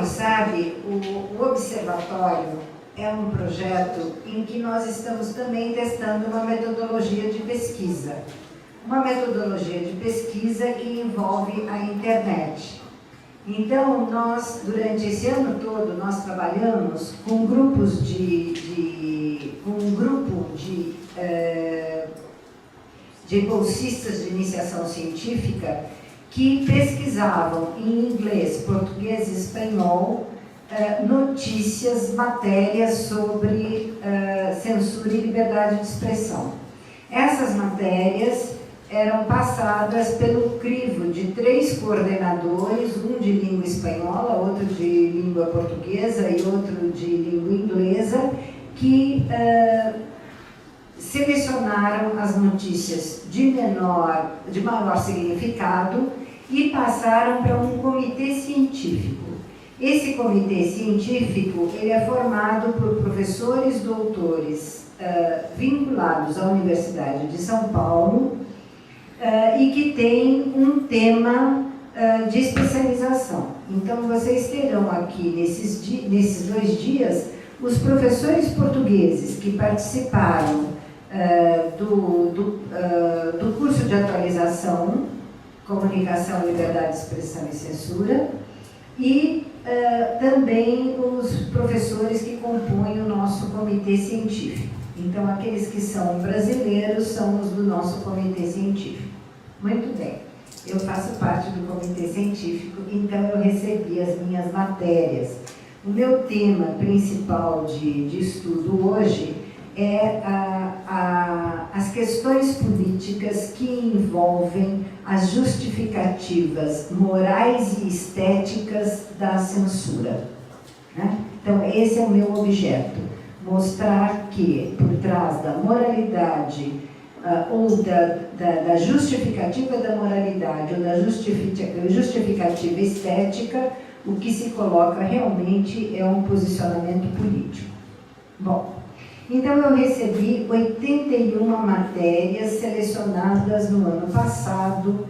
sabe, o Observatório é um projeto em que nós estamos também testando uma metodologia de pesquisa. Uma metodologia de pesquisa que envolve a internet. Então, nós, durante esse ano todo, nós trabalhamos com grupos um grupo de bolsistas de iniciação científica que pesquisavam em inglês, português e espanhol notícias, matérias sobre censura e liberdade de expressão. Essas matérias eram passadas pelo crivo de 3 coordenadores, um de língua espanhola, outro de língua portuguesa e outro de língua inglesa, que selecionaram as notícias de maior significado e passaram para um comitê científico. Esse comitê científico ele é formado por professores doutores vinculados à Universidade de São Paulo e que tem um tema de especialização. Então, vocês terão aqui, nesses 2 dias, os professores portugueses que participaram do curso de atualização, Comunicação, Liberdade de Expressão e Censura, e também os professores que compõem o nosso comitê científico. Então, aqueles que são brasileiros são os do nosso comitê científico. Muito bem, eu faço parte do comitê científico, então eu recebi as minhas matérias. O meu tema principal de estudo hoje é as questões políticas que envolvem as justificativas morais e estéticas da censura, né? Então, esse é o meu objeto, mostrar que por trás da moralidade ou da justificativa da moralidade ou da justificativa estética, o que se coloca realmente é um posicionamento político. Bom, então eu recebi 81 matérias selecionadas no ano passado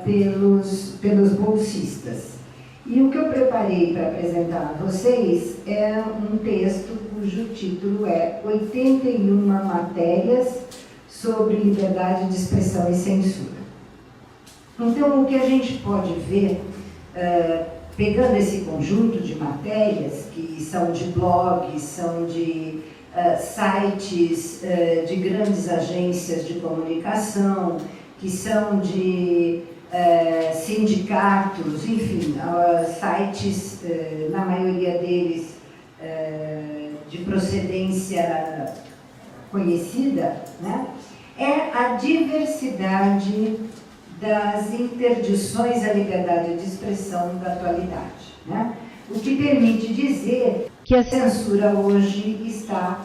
pelos bolsistas. E o que eu preparei para apresentar a vocês é um texto cujo título é 81 matérias sobre liberdade de expressão e censura. Então, o que a gente pode ver, pegando esse conjunto de matérias, que são de blogs, são de sites de grandes agências de comunicação, que são de sindicatos, enfim, sites, na maioria deles, de procedência conhecida, né? É a diversidade das interdições à liberdade de expressão da atualidade, né? O que permite dizer que a censura hoje está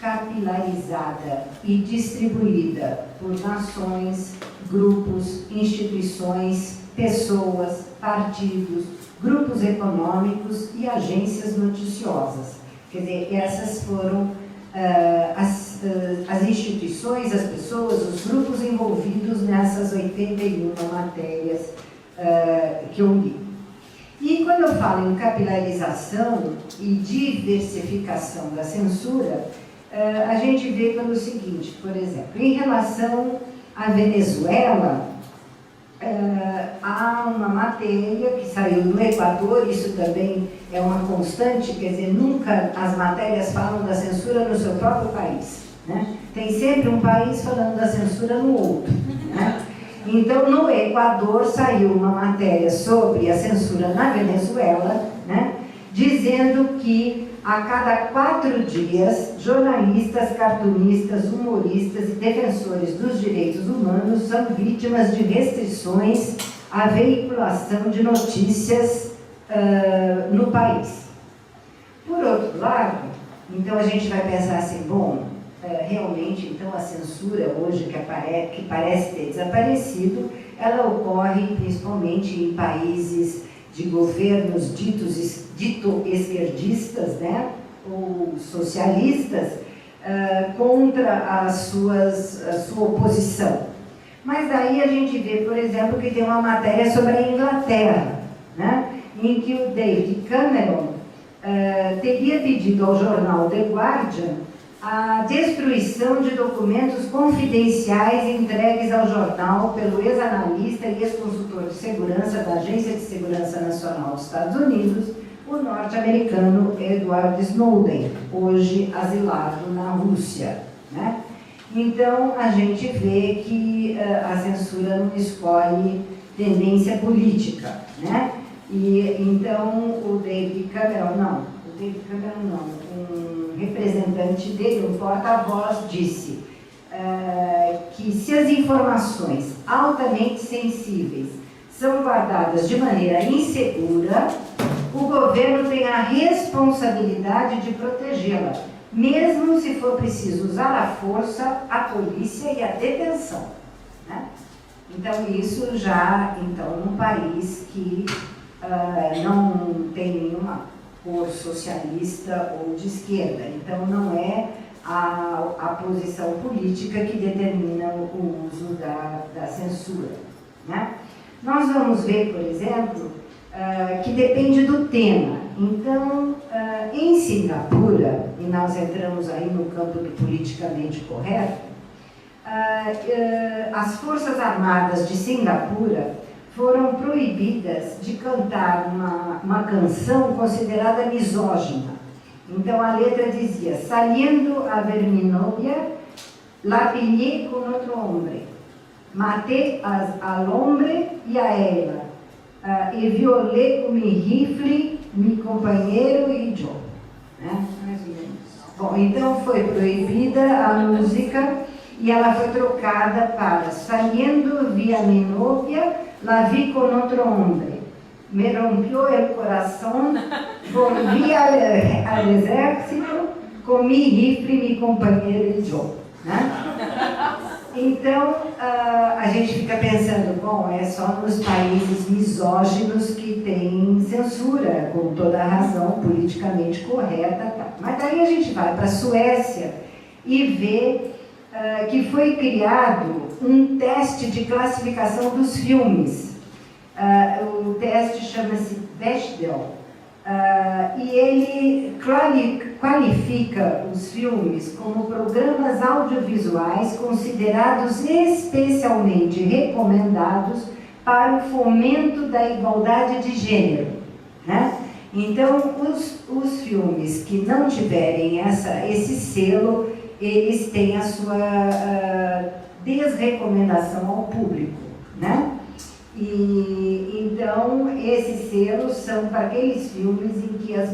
capilarizada e distribuída por nações, grupos, instituições, pessoas, partidos, grupos econômicos e agências noticiosas. Quer dizer, essas foram as instituições, as pessoas, os grupos envolvidos nessas 81 matérias que eu li. E quando eu falo em capilarização e diversificação da censura, a gente vê pelo seguinte, por exemplo, em relação à Venezuela, há uma matéria que saiu no Equador, isso também é uma constante, quer dizer, nunca as matérias falam da censura no seu próprio país, né? Tem sempre um país falando da censura no outro, né? Então, no Equador saiu uma matéria sobre a censura na Venezuela, né? Dizendo que a cada 4 dias, jornalistas, cartunistas, humoristas e defensores dos direitos humanos são vítimas de restrições à veiculação de notícias no país. Por outro lado, então a gente vai pensar assim, bom, realmente então a censura hoje que parece ter desaparecido, ela ocorre principalmente em países de governos dito esquerdistas, né, ou socialistas, contra a sua oposição. Mas daí a gente vê, por exemplo, que tem uma matéria sobre a Inglaterra, né, em que o David Cameron teria pedido ao jornal The Guardian a destruição de documentos confidenciais entregues ao jornal pelo ex-analista e ex-consultor de segurança da Agência de Segurança Nacional dos Estados Unidos, o norte-americano Edward Snowden, hoje asilado na Rússia, né? Então, a gente vê que a censura não escolhe tendência política, né? E então o David Cameron não, um representante dele, um porta-voz, disse que se as informações altamente sensíveis são guardadas de maneira insegura, o governo tem a responsabilidade de protegê-la, mesmo se for preciso usar a força, a polícia e a detenção, né? Então, isso já, num país que não tem nenhuma cor socialista ou de esquerda. Então, não é a posição política que determina o uso da censura, né? Nós vamos ver, por exemplo, que depende do tema. Então, em Singapura, e nós entramos aí no campo do politicamente correto, as Forças Armadas de Singapura foram proibidas de cantar uma canção considerada misógina. Então a letra dizia: saliendo a ver mi novia, la pillé con otro hombre, maté al hombre y a ella, e violé com mi rifle mi companheiro e yo. Né? Mais ou menos. Bom, então foi proibida a música e ela foi trocada para saliendo via mi novia, la vi con otro hombre, me rompió el corazón, volví al exército, com mi rifle, mi companheiro e yo. Né? Então, a gente fica pensando, bom, é só nos países misóginos que tem censura, com toda a razão, politicamente correta. Tá. Mas daí a gente vai para a Suécia e vê que foi criado um teste de classificação dos filmes. O teste chama-se Bechdel, e ele qualifica os filmes como programas audiovisuais considerados especialmente recomendados para o fomento da igualdade de gênero, né? Então, os filmes que não tiverem esse selo, eles têm a sua desrecomendação ao público, né? E então esses selos são para aqueles filmes em que as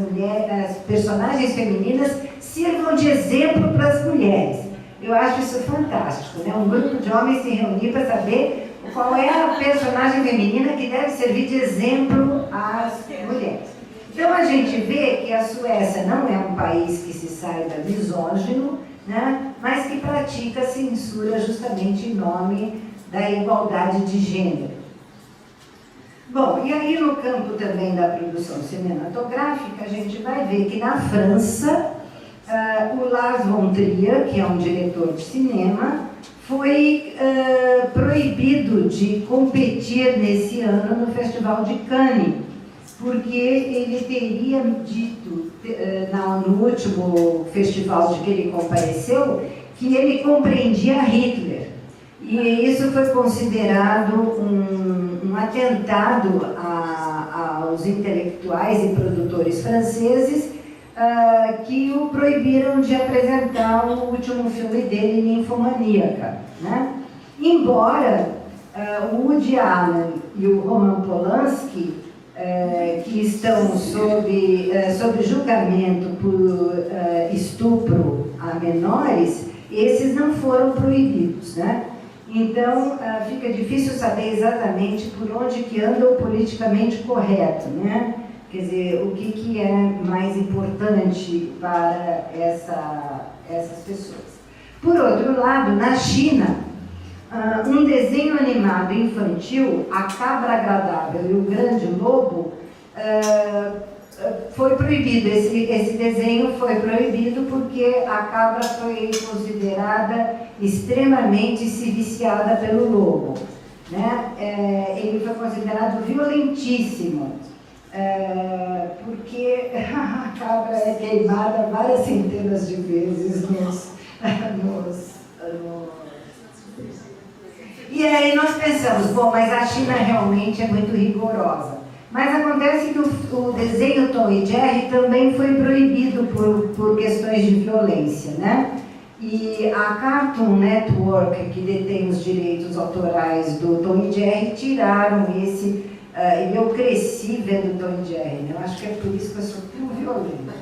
personagens femininas sirvam de exemplo para as mulheres. Eu acho isso fantástico, né? Um grupo de homens se reunir para saber qual é a personagem feminina que deve servir de exemplo às mulheres. Então a gente vê que a Suécia não é um país que se saiba misógino, né? Mas que pratica censura justamente em nome da igualdade de gênero. Bom, e aí no campo também da produção cinematográfica, a gente vai ver que na França, o Lars von Trier, que é um diretor de cinema, foi proibido de competir nesse ano no Festival de Cannes, porque ele teria dito, no último festival de que ele compareceu, que ele compreendia Hitler. E isso foi considerado um atentado aos intelectuais e produtores franceses que o proibiram de apresentar o último filme dele, Ninfomaníaca, né? Embora o Woody Allen e o Roman Polanski, que estão sob julgamento por estupro a menores, esses não foram proibidos, né? Então, fica difícil saber exatamente por onde que anda o politicamente correto, né? Quer dizer, o que é mais importante para essas pessoas. Por outro lado, na China, um desenho animado infantil, A Cabra Agradável e o Grande Lobo, foi proibido. Esse desenho foi proibido porque a cabra foi considerada extremamente se viciada pelo lobo, né? Ele foi considerado violentíssimo. porque a cabra é queimada várias centenas de vezes E aí nós pensamos, bom, mas a China realmente é muito rigorosa. Mas acontece que o desenho Tom e Jerry também foi proibido por questões de violência, né? E a Cartoon Network, que detém os direitos autorais do Tom e Jerry, tiraram esse... e eu cresci vendo Tom e Jerry, né? Eu acho que é por isso que eu sou tão violenta.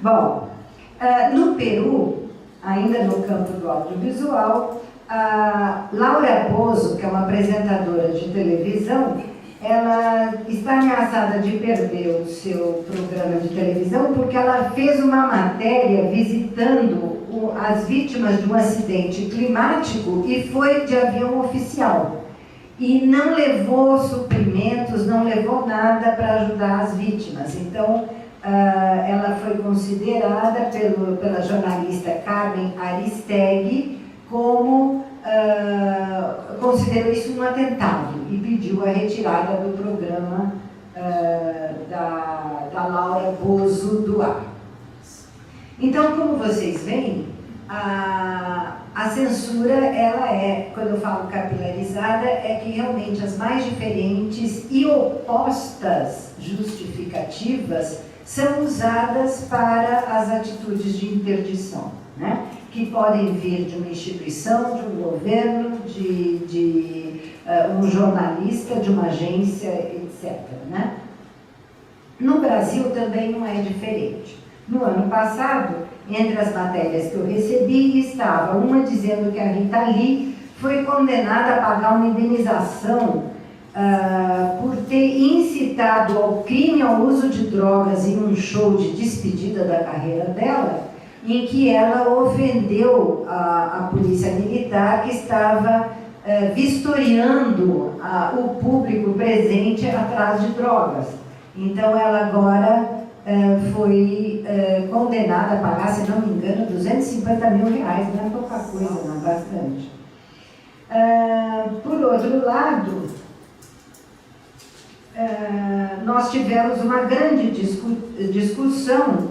Bom, no Peru, ainda no campo do audiovisual, a Laura Bozzo, que é uma apresentadora de televisão, ela está ameaçada de perder o seu programa de televisão porque ela fez uma matéria visitando as vítimas de um acidente climático e foi de avião oficial. E não levou suprimentos, não levou nada para ajudar as vítimas. Então, ela foi considerada pela jornalista Carmen Aristegui como considerou isso um atentado e pediu a retirada do programa da Laura Bozzo do ar. Então, como vocês veem, a censura, ela quando eu falo capilarizada, é que realmente as mais diferentes e opostas justificativas são usadas para as atitudes de interdição, né? Que podem vir de uma instituição, de um governo, de um jornalista, de uma agência, etc. Né? No Brasil também não é diferente. No ano passado, entre as matérias que eu recebi, estava uma dizendo que a Rita Lee foi condenada a pagar uma indenização por ter incitado ao crime, ao uso de drogas em um show de despedida da carreira dela, em que ela ofendeu a polícia militar que estava vistoriando o público presente atrás de drogas. Então ela agora foi condenada a pagar, se não me engano, R$250 mil, não é pouca coisa, não, bastante. Por outro lado, nós tivemos uma grande discussão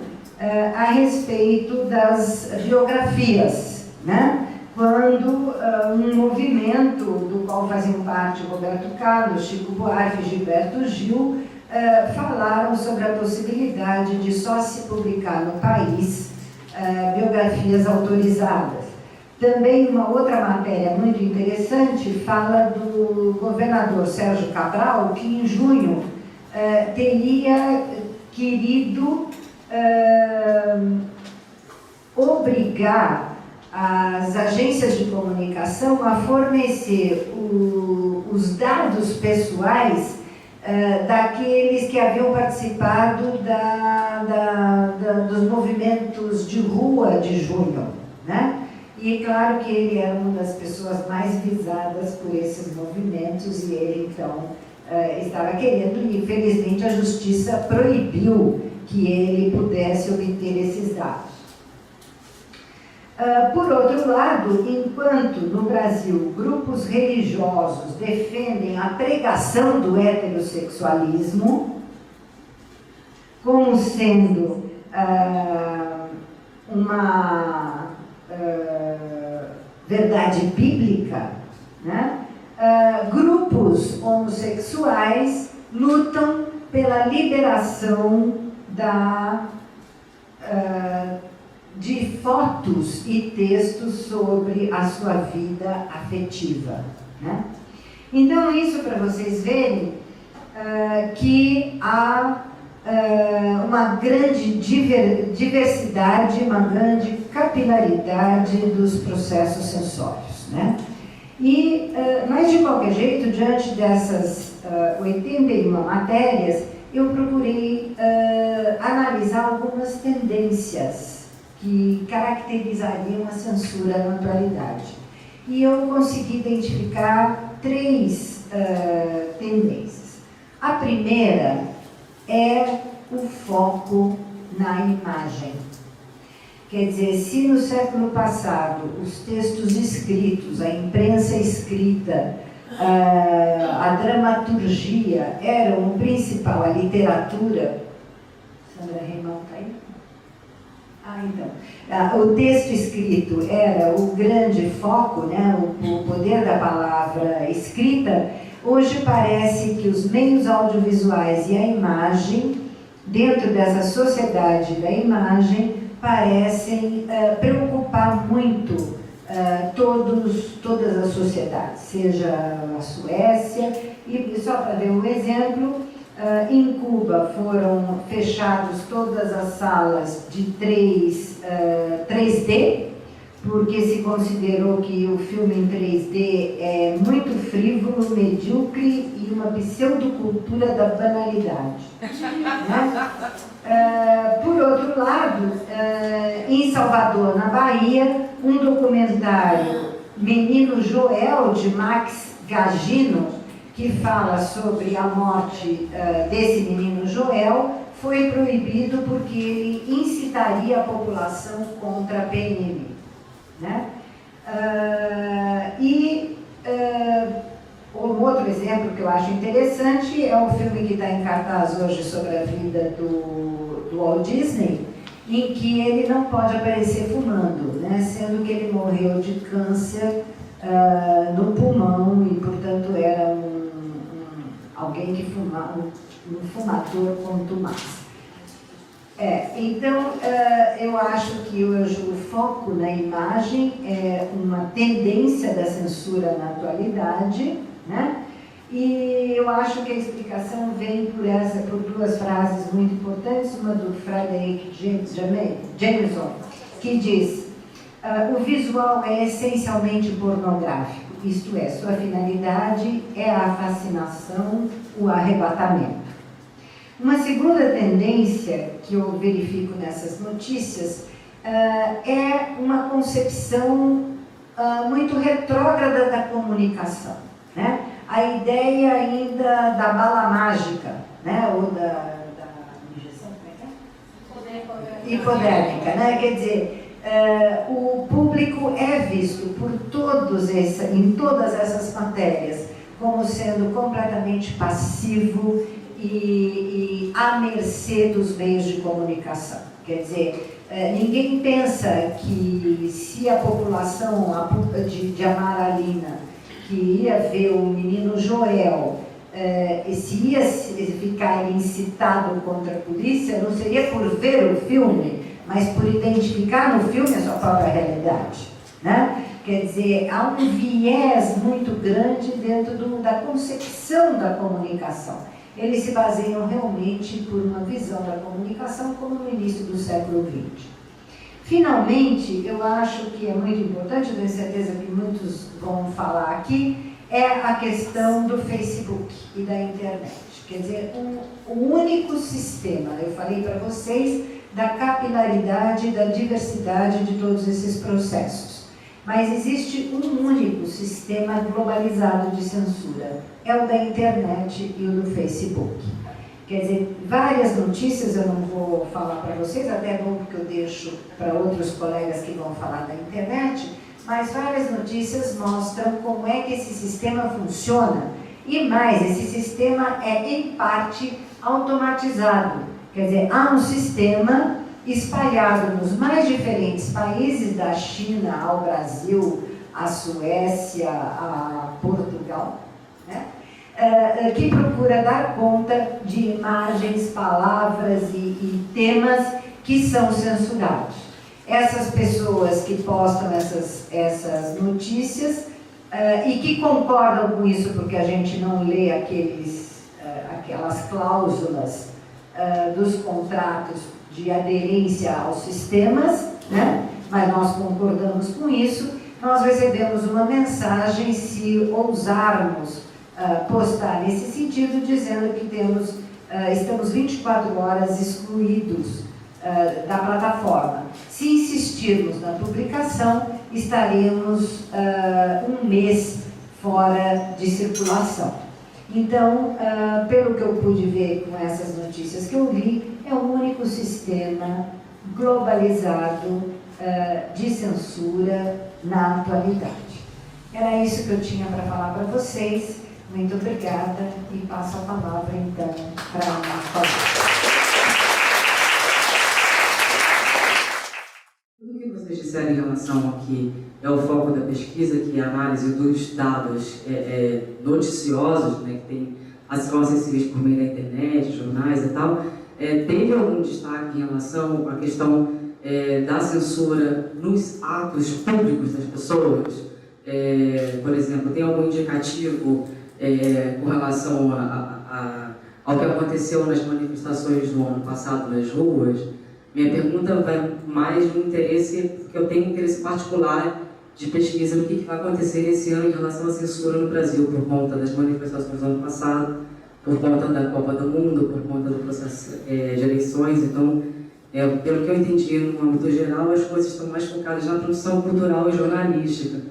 a respeito das biografias, né? Quando um movimento do qual faziam parte Roberto Carlos, Chico Buarque e Gilberto Gil falaram sobre a possibilidade de só se publicar no país biografias autorizadas. Também uma outra matéria muito interessante fala do governador Sérgio Cabral, que em junho teria querido obrigar as agências de comunicação a fornecer os dados pessoais daqueles que haviam participado dos movimentos de rua de junho, né? E claro que ele era uma das pessoas mais visadas por esses movimentos e ele então estava querendo, e infelizmente a justiça proibiu que ele pudesse obter esses dados. Por outro lado, enquanto no Brasil grupos religiosos defendem a pregação do heterossexualismo como sendo uma verdade bíblica, né? Grupos homossexuais lutam pela liberação de fotos e textos sobre a sua vida afetiva, né? Então, isso para vocês verem que há uma grande diversidade, uma grande capilaridade dos processos sensórios, né? Mas, de qualquer jeito, diante dessas 81 matérias, eu procurei analisar algumas tendências que caracterizariam a censura na atualidade. E eu consegui identificar 3 tendências. A primeira é o foco na imagem. Quer dizer, se no século passado os textos escritos, a imprensa escrita, a dramaturgia eram o principal, a literatura. Sandra Reimão está aí? Então. O texto escrito era o grande foco, né, o poder da palavra escrita. Hoje parece que os meios audiovisuais e a imagem, dentro dessa sociedade da imagem, parecem preocupar muito todas as sociedades, seja a Suécia, e só para ver um exemplo, em Cuba foram fechadas todas as salas de 3D, porque se considerou que o filme em 3D é muito frívolo, medíocre e uma pseudocultura da banalidade. Né? Por outro lado, em Salvador, na Bahia, um documentário Menino Joel, de Max Gagino, que fala sobre a morte desse menino Joel, foi proibido porque ele incitaria a população contra a PNM. Né? Um outro exemplo que eu acho interessante é o filme que está em cartaz hoje sobre a vida do Walt Disney, em que ele não pode aparecer fumando, né? Sendo que ele morreu de câncer no pulmão e, portanto, era alguém que fumava, um fumador contumaz. Então, eu acho que hoje o foco na imagem é uma tendência da censura na atualidade, né? E eu acho que a explicação vem por duas frases muito importantes, uma do Frederick Jameson, que diz: o visual é essencialmente pornográfico, isto é, sua finalidade é a fascinação, o arrebatamento. Uma segunda tendência que eu verifico nessas notícias é uma concepção muito retrógrada da comunicação, né? A ideia ainda da bala mágica, né? Ou da injeção, como é que é? Hipodérmica, né? Quer dizer, o público é visto por em todas essas matérias como sendo completamente passivo e à mercê dos meios de comunicação. Quer dizer, ninguém pensa que se a população de Amaralina, que ia ver o menino Joel, se ia ficar incitado contra a polícia, não seria por ver o filme, mas por identificar no filme a sua própria realidade, né? Quer dizer, há um viés muito grande dentro da concepção da comunicação. Eles se baseiam realmente por uma visão da comunicação como no início do século XX. Finalmente, eu acho que é muito importante, eu tenho certeza que muitos vão falar aqui, é a questão do Facebook e da internet. Quer dizer, o único sistema, eu falei para vocês, da capilaridade e da diversidade de todos esses processos. Mas existe um único sistema globalizado de censura, é o da internet e o do Facebook. Quer dizer, várias notícias, eu não vou falar para vocês, até é bom porque eu deixo para outros colegas que vão falar da internet, mas várias notícias mostram como é que esse sistema funciona. E mais, esse sistema é, em parte, automatizado. Quer dizer, há um sistema espalhado nos mais diferentes países, da China ao Brasil, à Suécia, a Portugal, né? Que procura dar conta de imagens, palavras e temas que são censurados. Essas pessoas que postam essas notícias e que concordam com isso, porque a gente não lê aquelas cláusulas dos contratos de aderência aos sistemas, né? Mas nós concordamos com isso, nós recebemos uma mensagem se ousarmos postar nesse sentido, dizendo que estamos 24 horas excluídos da plataforma. Se insistirmos na publicação, estaremos um mês fora de circulação. Então, pelo que eu pude ver com essas notícias que eu li, é um único sistema globalizado de censura na atualidade. Era isso que eu tinha para falar para vocês. Muito obrigada e passo a palavra, então, para a Ana. Tudo que vocês disseram em relação ao que é o foco da pesquisa, que é a análise dos dados noticiosos, né, que são acessíveis por meio da internet, jornais e tal, teve algum destaque em relação à questão da censura nos atos públicos das pessoas? Por exemplo, tem algum indicativo com relação ao que aconteceu nas manifestações do ano passado nas ruas? Minha pergunta vai mais no interesse, porque eu tenho um interesse particular de pesquisa no que vai acontecer esse ano em relação à censura no Brasil, por conta das manifestações do ano passado, por conta da Copa do Mundo, por conta do processo de eleições. Então, pelo que eu entendi, no âmbito geral, as coisas estão mais focadas na produção cultural e jornalística.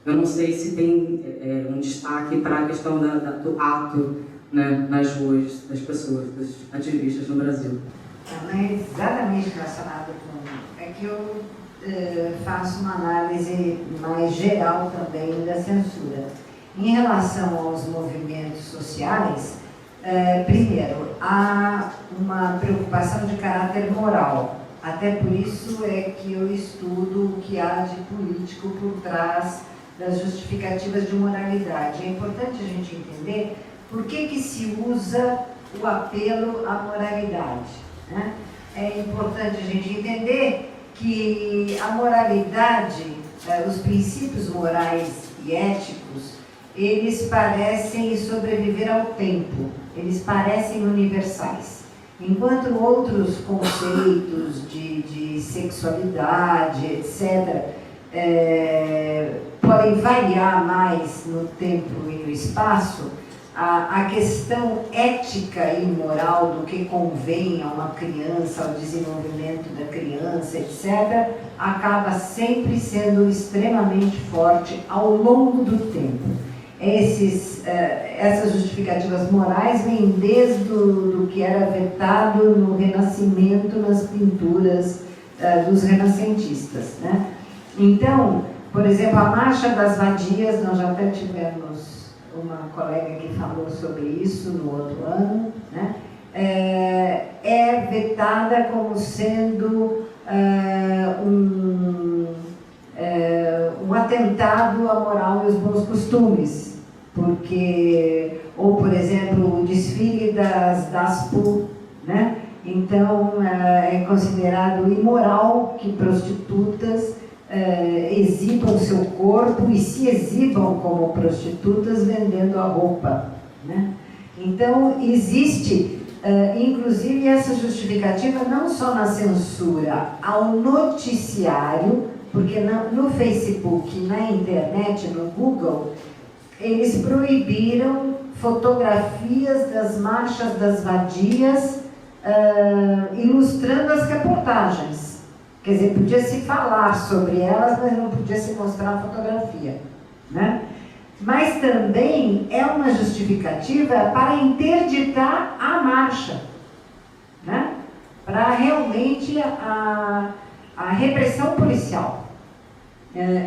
Eu não sei se tem um destaque para a questão do ato, né, nas ruas das pessoas, dos ativistas no Brasil. Não é exatamente relacionado com... É que eu faço uma análise mais geral também da censura. Em relação aos movimentos sociais, primeiro, há uma preocupação de caráter moral. Até por isso é que eu estudo o que há de político por trás das justificativas de moralidade. É importante a gente entender por que se usa o apelo à moralidade, né? É importante a gente entender que a moralidade, os princípios morais e éticos, eles parecem sobreviver ao tempo, eles parecem universais. Enquanto outros conceitos de sexualidade, etc., podem variar mais no tempo e no espaço, a questão ética e moral do que convém a uma criança, ao desenvolvimento da criança, etc., acaba sempre sendo extremamente forte ao longo do tempo. Essas justificativas morais vêm desde do que era vetado no Renascimento, nas pinturas dos renascentistas, né? Então, por exemplo, a Marcha das Vadias, nós já até tivemos uma colega que falou sobre isso no outro ano, né? É vetada como sendo um atentado à moral e aos bons costumes, porque, ou por exemplo, o desfile das PU, né? Então é considerado imoral que prostitutas exibam seu corpo e se exibam como prostitutas vendendo a roupa, né? Então existe inclusive essa justificativa não só na censura ao noticiário, porque no Facebook, na internet, no Google, eles proibiram fotografias das marchas das vadias ilustrando as reportagens. Quer dizer, podia se falar sobre elas, mas não podia se mostrar a fotografia, né? Mas também é uma justificativa para interditar a marcha, né? Para realmente a repressão policial.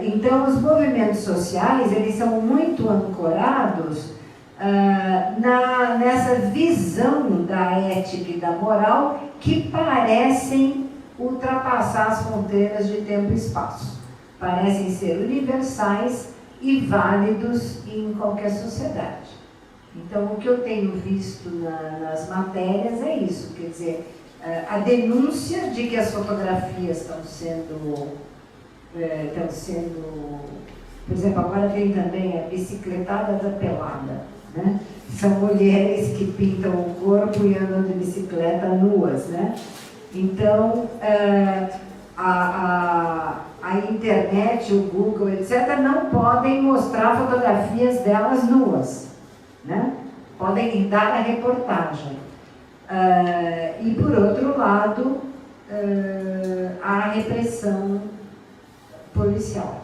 Então, os movimentos sociais, eles são muito ancorados nessa visão da ética e da moral que parecem ultrapassar as fronteiras de tempo e espaço. Parecem ser universais e válidos em qualquer sociedade. Então, o que eu tenho visto nas matérias é isso, quer dizer, a denúncia de que as fotografias estão sendo, por exemplo, agora tem também a bicicletada da pelada, né? São mulheres que pintam o corpo e andam de bicicleta nuas, né? Então, a internet, o Google, etc., não podem mostrar fotografias delas nuas, né? Podem dar a reportagem. E, por outro lado, a repressão policial.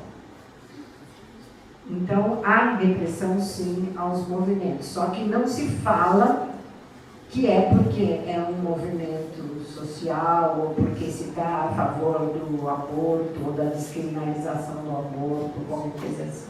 Então, há repressão, sim, aos movimentos, só que não se fala que é porque é um movimento social, ou porque se está a favor do aborto, ou da descriminalização do aborto, qualquer coisa assim.